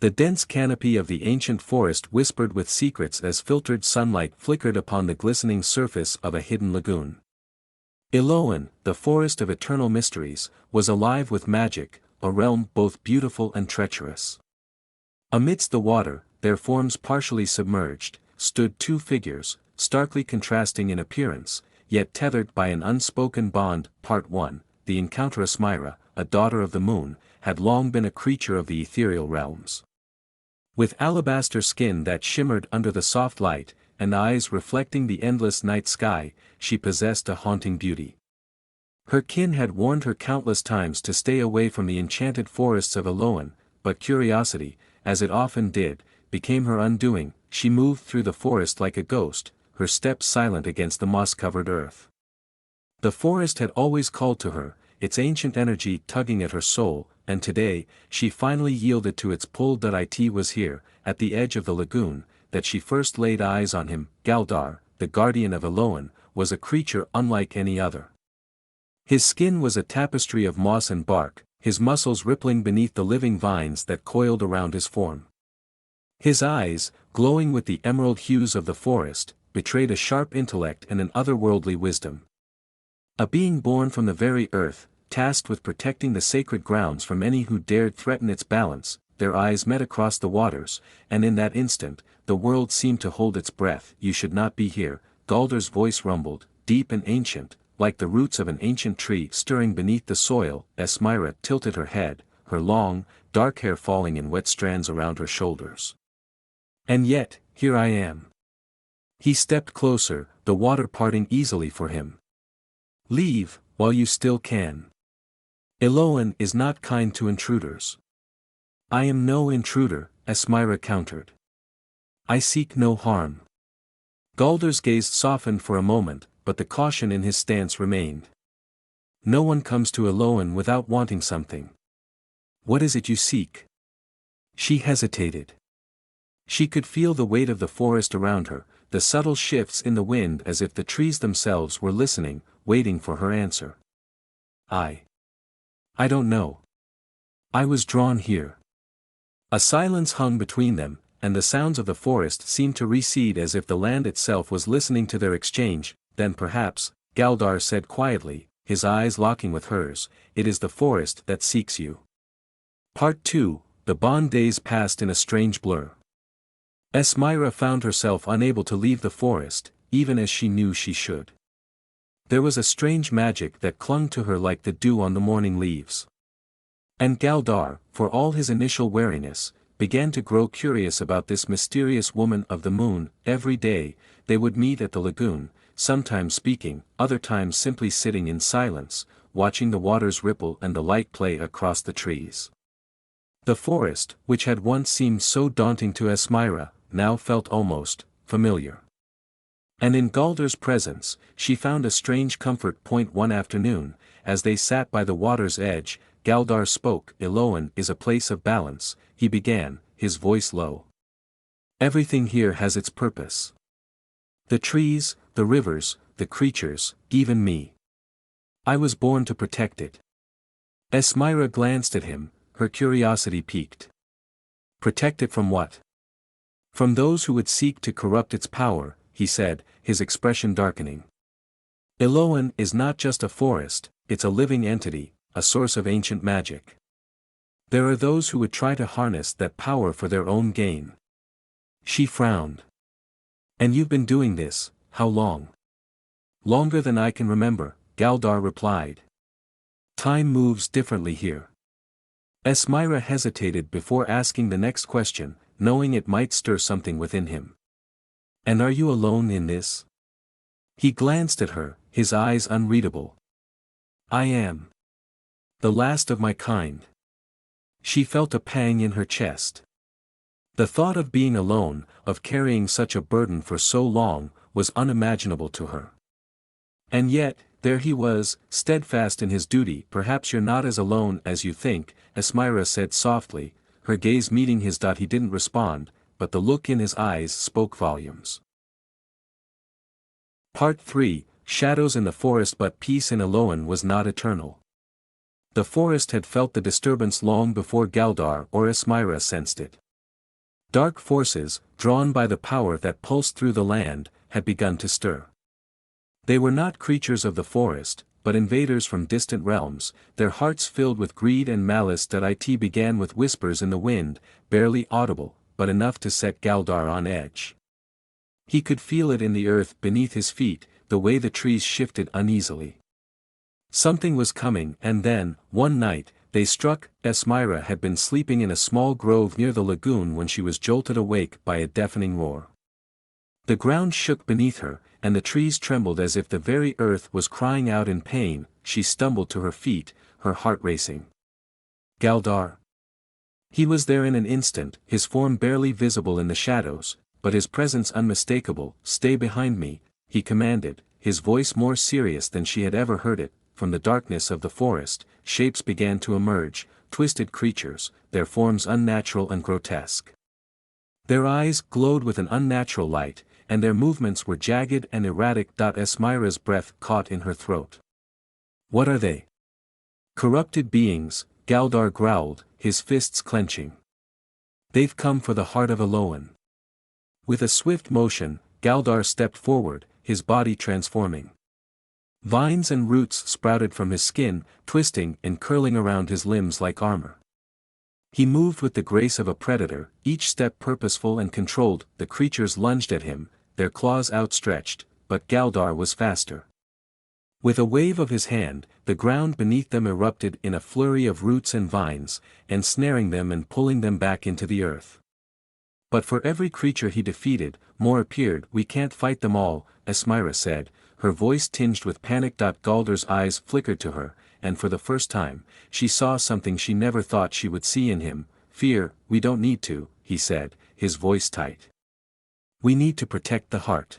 The dense canopy of the ancient forest whispered with secrets as filtered sunlight flickered upon the glistening surface of a hidden lagoon. Elowen, the forest of eternal mysteries, was alive with magic, a realm both beautiful and treacherous. Amidst the water, their forms partially submerged, stood two figures, starkly contrasting in appearance, yet tethered by an unspoken bond. Part 1, The encounter. Asmira, a daughter of the moon, had long been a creature of the ethereal realms. With alabaster skin that shimmered under the soft light, and eyes reflecting the endless night sky, she possessed a haunting beauty. Her kin had warned her countless times to stay away from the enchanted forests of Elowen, but curiosity, as it often did, became her undoing. She moved through the forest like a ghost, her steps silent against the moss-covered earth. The forest had always called to her, its ancient energy tugging at her soul, and today, she finally yielded to its pull. It was here, at the edge of the lagoon, that she first laid eyes on him. Galdar, the guardian of Elowen, was a creature unlike any other. His skin was a tapestry of moss and bark, his muscles rippling beneath the living vines that coiled around his form. His eyes, glowing with the emerald hues of the forest, betrayed a sharp intellect and an otherworldly wisdom. A being born from the very earth, tasked with protecting the sacred grounds from any who dared threaten its balance. Their eyes met across the waters, and in that instant, the world seemed to hold its breath. You should not be here, Galdar's voice rumbled, deep and ancient, like the roots of an ancient tree stirring beneath the soil. Asmira tilted her head, her long, dark hair falling in wet strands around her shoulders. And yet, here I am. He stepped closer, the water parting easily for him. Leave, while you still can. Elowen is not kind to intruders. I am no intruder, Asmira countered. I seek no harm. Galdar's gaze softened for a moment, but the caution in his stance remained. No one comes to Elowen without wanting something. What is it you seek? She hesitated. She could feel the weight of the forest around her, the subtle shifts in the wind, as if the trees themselves were listening, waiting for her answer. I don't know. I was drawn here. A silence hung between them, and the sounds of the forest seemed to recede as if the land itself was listening to their exchange. Then perhaps, Galdar said quietly, his eyes locking with hers, it is the forest that seeks you. Part 2, The Bond. Days passed in a strange blur. Asmira found herself unable to leave the forest, even as she knew she should. There was a strange magic that clung to her like the dew on the morning leaves. And Galdar, for all his initial wariness, began to grow curious about this mysterious woman of the moon. Every day, they would meet at the lagoon, sometimes speaking, other times simply sitting in silence, watching the waters ripple and the light play across the trees. The forest, which had once seemed so daunting to Asmira, now felt almost familiar. And in Galdar's presence, she found a strange comfort. One afternoon, as they sat by the water's edge, Galdar spoke. Elowen is a place of balance, he began, his voice low. Everything here has its purpose. The trees, the rivers, the creatures, even me. I was born to protect it. Asmira glanced at him, her curiosity piqued. Protect it from what? From those who would seek to corrupt its power, he said, his expression darkening. Elowen is not just a forest, it's a living entity, a source of ancient magic. There are those who would try to harness that power for their own gain. She frowned. And you've been doing this, how long? Longer than I can remember, Galdar replied. Time moves differently here. Asmira hesitated before asking the next question, knowing it might stir something within him. And are you alone in this? He glanced at her, his eyes unreadable. I am. The last of my kind. She felt a pang in her chest. The thought of being alone, of carrying such a burden for so long, was unimaginable to her. And yet, there he was, steadfast in his duty. Perhaps you're not as alone as you think, Asmira said softly, her gaze meeting his. He didn't respond, but the look in his eyes spoke volumes. Part 3, Shadows in the Forest. But peace in Elowen was not eternal. The forest had felt the disturbance long before Galdar or Asmira sensed it. Dark forces, drawn by the power that pulsed through the land, had begun to stir. They were not creatures of the forest, but invaders from distant realms, their hearts filled with greed and malice. It began with whispers in the wind, barely audible, but enough to set Galdar on edge. He could feel it in the earth beneath his feet, the way the trees shifted uneasily. Something was coming, and then, one night, they struck. Esmira had been sleeping in a small grove near the lagoon when she was jolted awake by a deafening roar. The ground shook beneath her, and the trees trembled as if the very earth was crying out in pain. She stumbled to her feet, her heart racing. Galdar. He was there in an instant, his form barely visible in the shadows, but his presence unmistakable. "Stay behind me," he commanded, his voice more serious than she had ever heard it. From the darkness of the forest, shapes began to emerge, twisted creatures, their forms unnatural and grotesque. Their eyes glowed with an unnatural light, and their movements were jagged and erratic. Esmira's breath caught in her throat. "What are they?" "Corrupted beings," Galdar growled, his fists clenching. "They've come for the heart of Elowen." With a swift motion, Galdar stepped forward, his body transforming. Vines and roots sprouted from his skin, twisting and curling around his limbs like armor. He moved with the grace of a predator, each step purposeful and controlled. The creatures lunged at him, their claws outstretched, but Galdar was faster. With a wave of his hand, the ground beneath them erupted in a flurry of roots and vines, ensnaring them and pulling them back into the earth. But for every creature he defeated, more appeared. "We can't fight them all," Esmira said, her voice tinged with panic. Galdar's eyes flickered to her, and for the first time, she saw something she never thought she would see in him. "Fear, we don't need to," he said, his voice tight. "We need to protect the heart."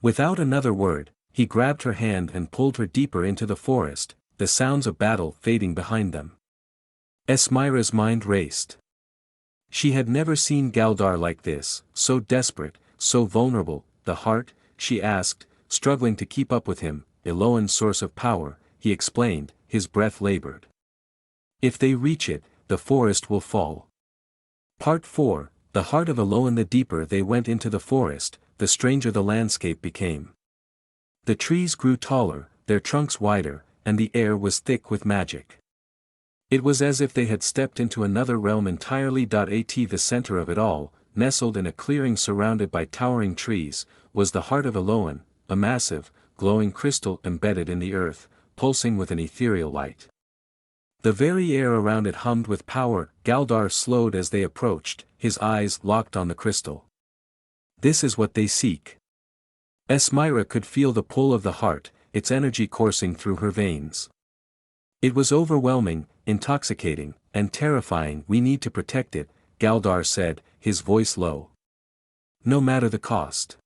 Without another word, he grabbed her hand and pulled her deeper into the forest, the sounds of battle fading behind them. Esmira's mind raced. She had never seen Galdar like this, so desperate, so vulnerable. "The heart?" she asked, struggling to keep up with him. "Elowen's source of power," he explained, his breath labored. "If they reach it, the forest will fall." Part 4, The Heart of Elowen. The deeper they went into the forest, the stranger the landscape became. The trees grew taller, their trunks wider, and the air was thick with magic. It was as if they had stepped into another realm entirely. The center of it all, nestled in a clearing surrounded by towering trees, was the heart of Elowen, a massive, glowing crystal embedded in the earth, pulsing with an ethereal light. The very air around it hummed with power. Galdar slowed as they approached, his eyes locked on the crystal. "This is what they seek." Esmira could feel the pull of the heart, its energy coursing through her veins. It was overwhelming, intoxicating, and terrifying. "We need to protect it," Galdar said, his voice low. "No matter the cost."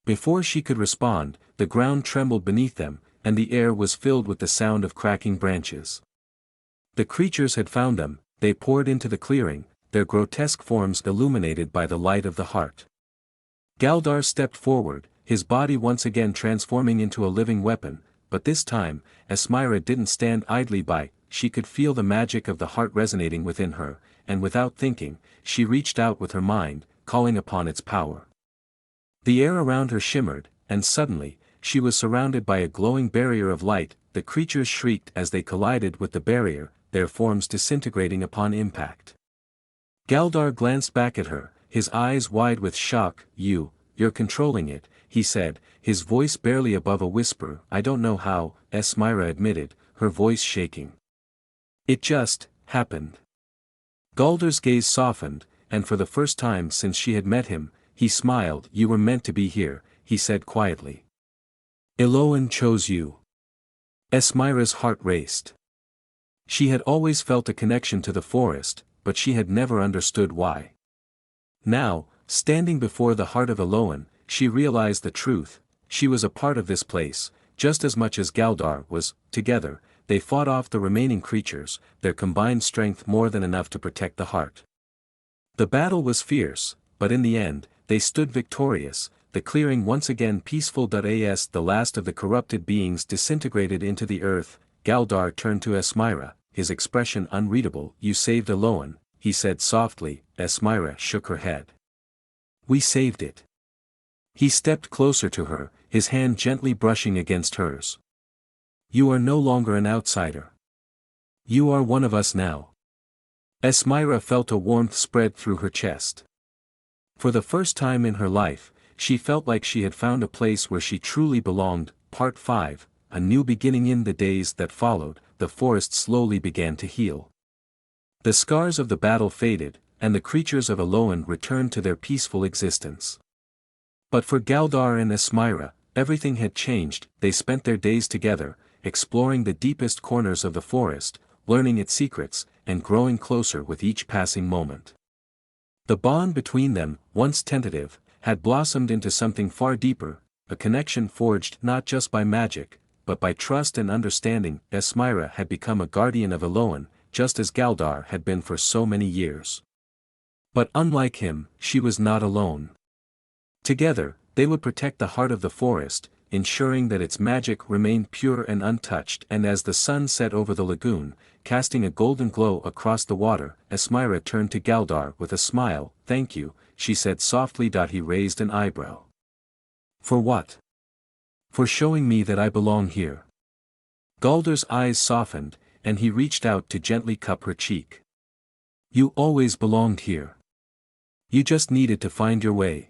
Before she could respond, the ground trembled beneath them, and the air was filled with the sound of cracking branches. The creatures had found them. They poured into the clearing, their grotesque forms illuminated by the light of the heart. Galdar stepped forward, his body once again transforming into a living weapon, but this time, Esmira didn't stand idly by. She could feel the magic of the heart resonating within her, and without thinking, she reached out with her mind, calling upon its power. The air around her shimmered, and suddenly, she was surrounded by a glowing barrier of light. The creatures shrieked as they collided with the barrier, their forms disintegrating upon impact. Galdar glanced back at her, his eyes wide with shock. You're controlling it," he said, his voice barely above a whisper. "I don't know how," Esmira admitted, her voice shaking. "It just happened." Galdar's gaze softened, and for the first time since she had met him, he smiled. "You were meant to be here," he said quietly. "Elowen chose you." Esmira's heart raced. She had always felt a connection to the forest, but she had never understood why. Now, standing before the heart of Elowen, she realized the truth. She was a part of this place, just as much as Galdar was. Together, they fought off the remaining creatures, their combined strength more than enough to protect the heart. The battle was fierce, but in the end, they stood victorious, the clearing once again peaceful. As the last of the corrupted beings disintegrated into the earth, Galdar turned to Esmira, his expression unreadable. "You saved Elowen," he said softly. Esmira shook her head. We saved it. He stepped closer to her, his hand gently brushing against hers. You are no longer an outsider. You are one of us now. Esmira felt a warmth spread through her chest. For the first time in her life, she felt like she had found a place where she truly belonged. Part 5, A New Beginning. In the days that followed, the forest slowly began to heal. The scars of the battle faded, and the creatures of Elowen returned to their peaceful existence. But for Galdar and Esmira, everything had changed. They spent their days together, exploring the deepest corners of the forest, learning its secrets, and growing closer with each passing moment. The bond between them, once tentative, had blossomed into something far deeper, a connection forged not just by magic, but by trust and understanding. Esmira had become a guardian of Elowen, just as Galdar had been for so many years. But unlike him, she was not alone. Together, they would protect the heart of the forest, ensuring that its magic remained pure and untouched. And as the sun set over the lagoon, casting a golden glow across the water, Esmira turned to Galdar with a smile. Thank you, she said softly. He raised an eyebrow. For what? For showing me that I belong here. Galdar's eyes softened, and he reached out to gently cup her cheek. You always belonged here. You just needed to find your way.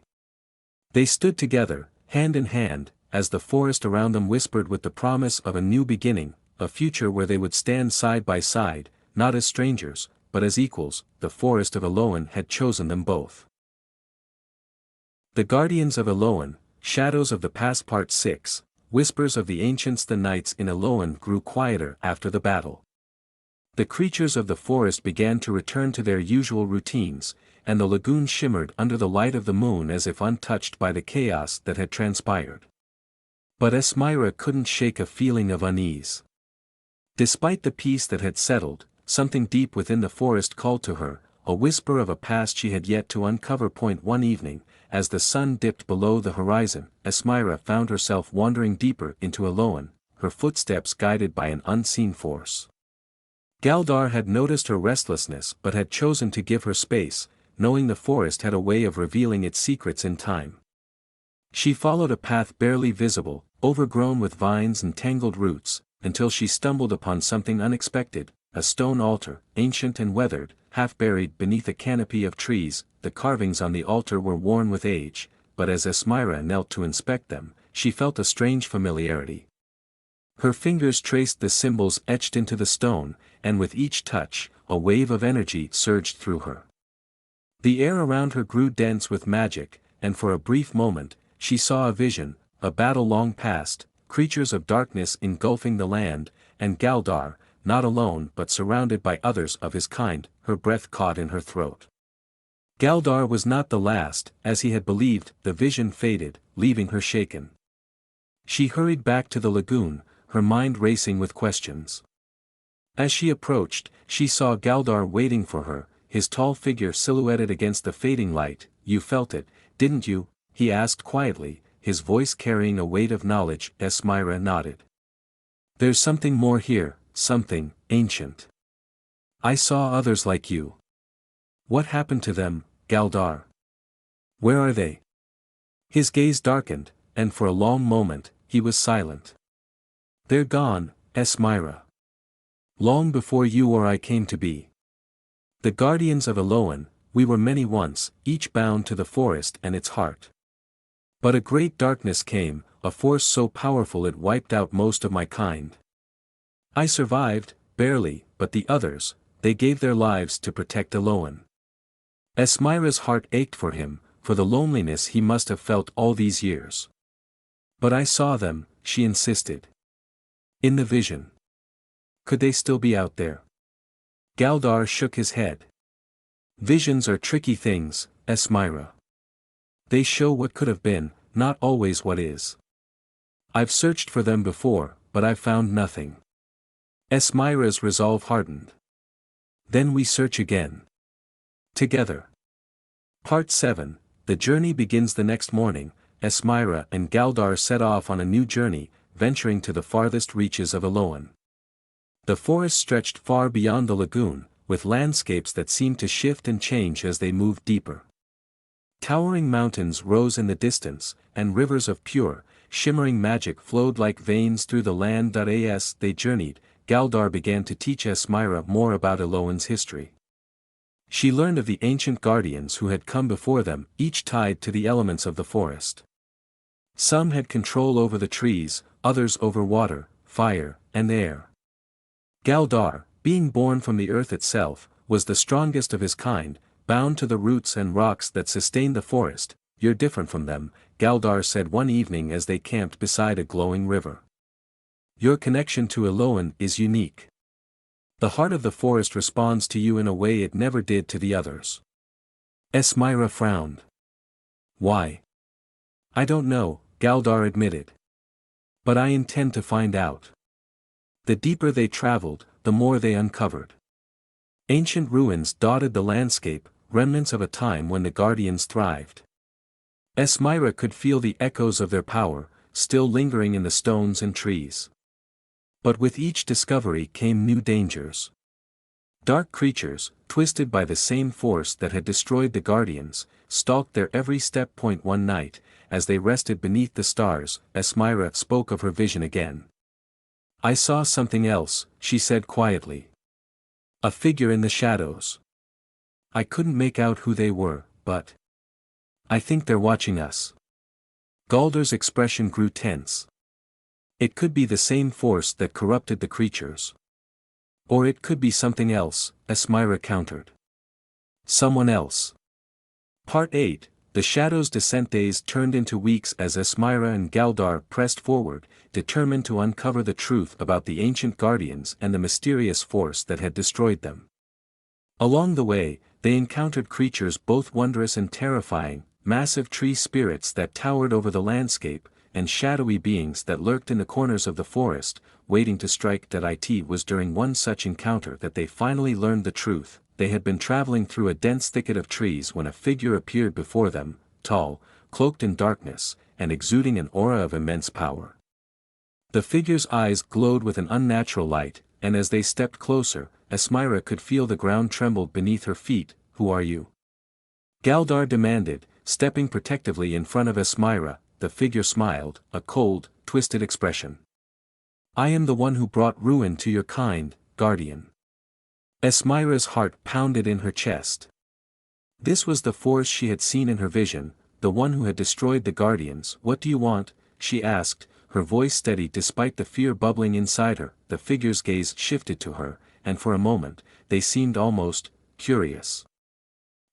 They stood together, hand in hand, as the forest around them whispered with the promise of a new beginning, a future where they would stand side by side, not as strangers, but as equals. The forest of Elowen had chosen them both. The Guardians of Elowen, Shadows of the Past. Part 6, Whispers of the Ancients. The nights in Elowen grew quieter after the battle. The creatures of the forest began to return to their usual routines, and the lagoon shimmered under the light of the moon as if untouched by the chaos that had transpired. But Esmira couldn't shake a feeling of unease. Despite the peace that had settled, something deep within the forest called to her, a whisper of a past she had yet to uncover. One evening, as the sun dipped below the horizon, Esmira found herself wandering deeper into Elowen, her footsteps guided by an unseen force. Galdar had noticed her restlessness but had chosen to give her space, knowing the forest had a way of revealing its secrets in time. She followed a path barely visible, overgrown with vines and tangled roots, until she stumbled upon something unexpected, a stone altar, ancient and weathered, half buried beneath a canopy of trees. The carvings on the altar were worn with age, but as Esmira knelt to inspect them, she felt a strange familiarity. Her fingers traced the symbols etched into the stone, and with each touch, a wave of energy surged through her. The air around her grew dense with magic, and for a brief moment, she saw a vision, a battle long past, creatures of darkness engulfing the land, and Galdar, not alone but surrounded by others of his kind. Her breath caught in her throat. Galdar was not the last, as he had believed. The vision faded, leaving her shaken. She hurried back to the lagoon, her mind racing with questions. As she approached, she saw Galdar waiting for her, his tall figure silhouetted against the fading light. You felt it, didn't you? He asked quietly, his voice carrying a weight of knowledge. Esmira nodded. There's something more here, something ancient. I saw others like you. What happened to them, Galdar? Where are they? His gaze darkened, and for a long moment, he was silent. They're gone, Esmira. Long before you or I came to be. The Guardians of Elowen, we were many once, each bound to the forest and its heart. But a great darkness came, a force so powerful it wiped out most of my kind. I survived, barely, but the others, they gave their lives to protect Elowen. Esmira's heart ached for him, for the loneliness he must have felt all these years. But I saw them, she insisted. In the vision. Could they still be out there? Galdar shook his head. Visions are tricky things, Esmira. They show what could have been, not always what is. I've searched for them before, but I've found nothing. Esmira's resolve hardened. Then we search again. Together. Part 7, The journey begins. The next morning, Esmira and Galdar set off on a new journey, venturing to the farthest reaches of Elowen. The forest stretched far beyond the lagoon, with landscapes that seemed to shift and change as they moved deeper. Towering mountains rose in the distance, and rivers of pure, shimmering magic flowed like veins through the land. As they journeyed, Galdar began to teach Esmira more about Elowen's history. She learned of the ancient guardians who had come before them, each tied to the elements of the forest. Some had control over the trees, others over water, fire, and air. Galdar, being born from the earth itself, was the strongest of his kind, bound to the roots and rocks that sustained the forest. "You're different from them," Galdar said one evening as they camped beside a glowing river. "Your connection to Elowen is unique. The heart of the forest responds to you in a way it never did to the others." Esmira frowned. "Why?" "I don't know," Galdar admitted. "But I intend to find out." The deeper they traveled, the more they uncovered. Ancient ruins dotted the landscape, remnants of a time when the guardians thrived. Esmira could feel the echoes of their power, still lingering in the stones and trees. But with each discovery came new dangers. Dark creatures, twisted by the same force that had destroyed the guardians, stalked their every step. One night, as they rested beneath the stars, Esmira spoke of her vision again. "I saw something else," she said quietly. "A figure in the shadows. I couldn't make out who they were, but I think they're watching us." Galdar's expression grew tense. "It could be the same force that corrupted the creatures. Or it could be something else," Esmira countered. "Someone else." Part 8. The Shadow's descent. Days turned into weeks as Esmira and Galdar pressed forward, determined to uncover the truth about the ancient guardians and the mysterious force that had destroyed them. Along the way, they encountered creatures both wondrous and terrifying, massive tree spirits that towered over the landscape, and shadowy beings that lurked in the corners of the forest, waiting to strike. It was during one such encounter that they finally learned the truth. They had been traveling through a dense thicket of trees when a figure appeared before them, tall, cloaked in darkness, and exuding an aura of immense power. The figure's eyes glowed with an unnatural light, and as they stepped closer, Esmira could feel the ground tremble beneath her feet. "Who are you?" Galdar demanded, stepping protectively in front of Esmira. The figure smiled, a cold, twisted expression. "I am the one who brought ruin to your kind, guardian." Esmira's heart pounded in her chest. This was the force she had seen in her vision, the one who had destroyed the guardians. "What do you want?" she asked, her voice steady despite the fear bubbling inside her. The figure's gaze shifted to her, and for a moment, they seemed almost curious.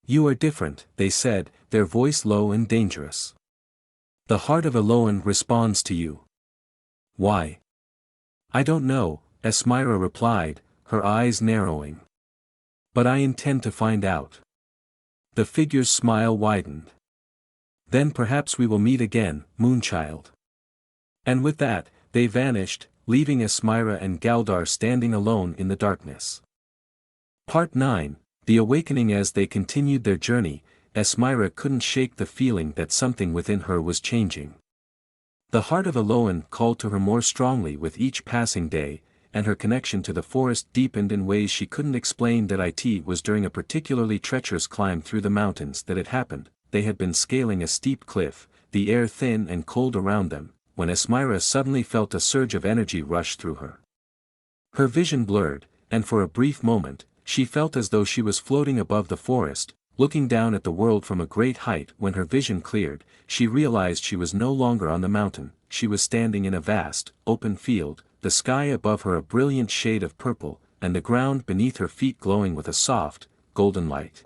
"You are different," they said, their voice low and dangerous. "The heart of Elowen responds to you." "Why?" "I don't know," Esmira replied, her eyes narrowing. "But I intend to find out." The figure's smile widened. "Then perhaps we will meet again, Moonchild." And with that, they vanished, leaving Esmira and Galdar standing alone in the darkness. Part 9. The Awakening. As they continued their journey, Esmira couldn't shake the feeling that something within her was changing. The heart of Elowen called to her more strongly with each passing day, and her connection to the forest deepened in ways she couldn't explain. It was during a particularly treacherous climb through the mountains that it happened. They had been scaling a steep cliff, the air thin and cold around them, when Esmira suddenly felt a surge of energy rush through her. Her vision blurred, and for a brief moment, she felt as though she was floating above the forest, looking down at the world from a great height. When her vision cleared, she realized she was no longer on the mountain. She was standing in a vast, open field, the sky above her a brilliant shade of purple, and the ground beneath her feet glowing with a soft, golden light.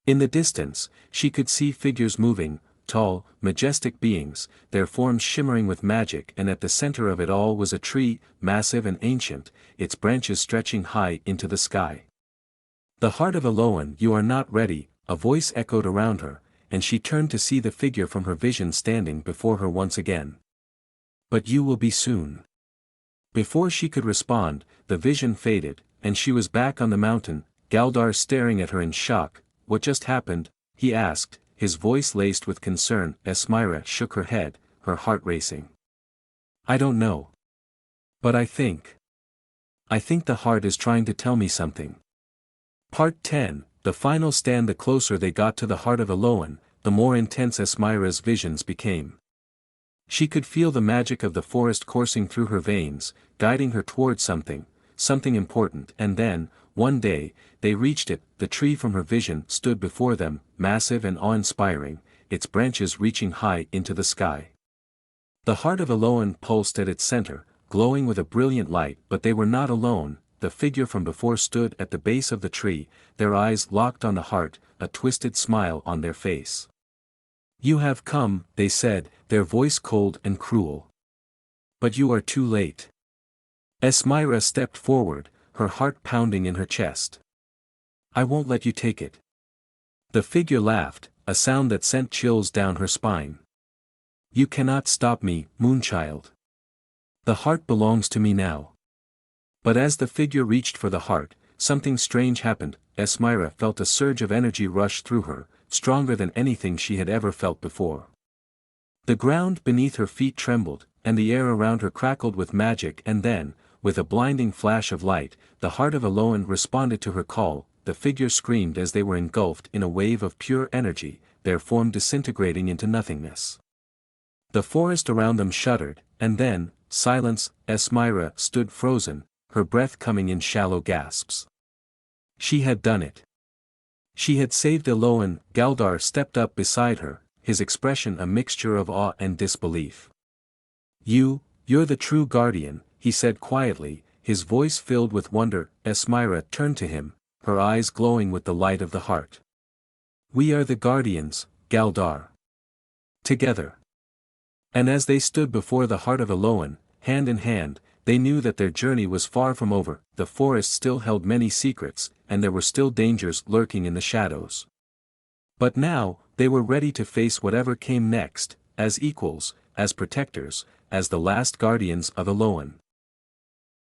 In the distance, she could see figures moving, tall, majestic beings, their forms shimmering with magic, and at the center of it all was a tree, massive and ancient, its branches stretching high into the sky. "The heart of Elowen." "You are not ready," a voice echoed around her, and she turned to see the figure from her vision standing before her once again. "But you will be soon." Before she could respond, the vision faded, and she was back on the mountain, Galdar staring at her in shock. "What just happened?" he asked, his voice laced with concern. Esmira shook her head, her heart racing. "I don't know. But I think the heart is trying to tell me something." Part 10, the final stand. The closer they got to the heart of Elowen, the more intense Esmira's visions became. She could feel the magic of the forest coursing through her veins, guiding her toward something important, and then, one day, they reached it. The tree from her vision stood before them, massive and awe-inspiring, its branches reaching high into the sky. The heart of Elowen pulsed at its center, glowing with a brilliant light, but they were not alone. The figure from before stood at the base of the tree, their eyes locked on the heart, a twisted smile on their face. "You have come," they said, their voice cold and cruel. "But you are too late." Esmira stepped forward, her heart pounding in her chest. "I won't let you take it." The figure laughed, a sound that sent chills down her spine. "You cannot stop me, Moonchild. The heart belongs to me now." But as the figure reached for the heart, something strange happened. Esmira felt a surge of energy rush through her, stronger than anything she had ever felt before. The ground beneath her feet trembled, and the air around her crackled with magic, and then, with a blinding flash of light, the heart of Elowen responded to her call. The figure screamed as they were engulfed in a wave of pure energy, their form disintegrating into nothingness. The forest around them shuddered, and then, silence. Esmira stood frozen, her breath coming in shallow gasps. She had done it. She had saved Elowen. Galdar stepped up beside her, his expression a mixture of awe and disbelief. You're the true guardian," he said quietly, his voice filled with wonder. Esmira turned to him, her eyes glowing with the light of the heart. "We are the guardians, Galdar. Together." And as they stood before the heart of Elowen, hand in hand, they knew that their journey was far from over. The forest still held many secrets, and there were still dangers lurking in the shadows. But now, they were ready to face whatever came next, as equals, as protectors, as the last guardians of Elowen.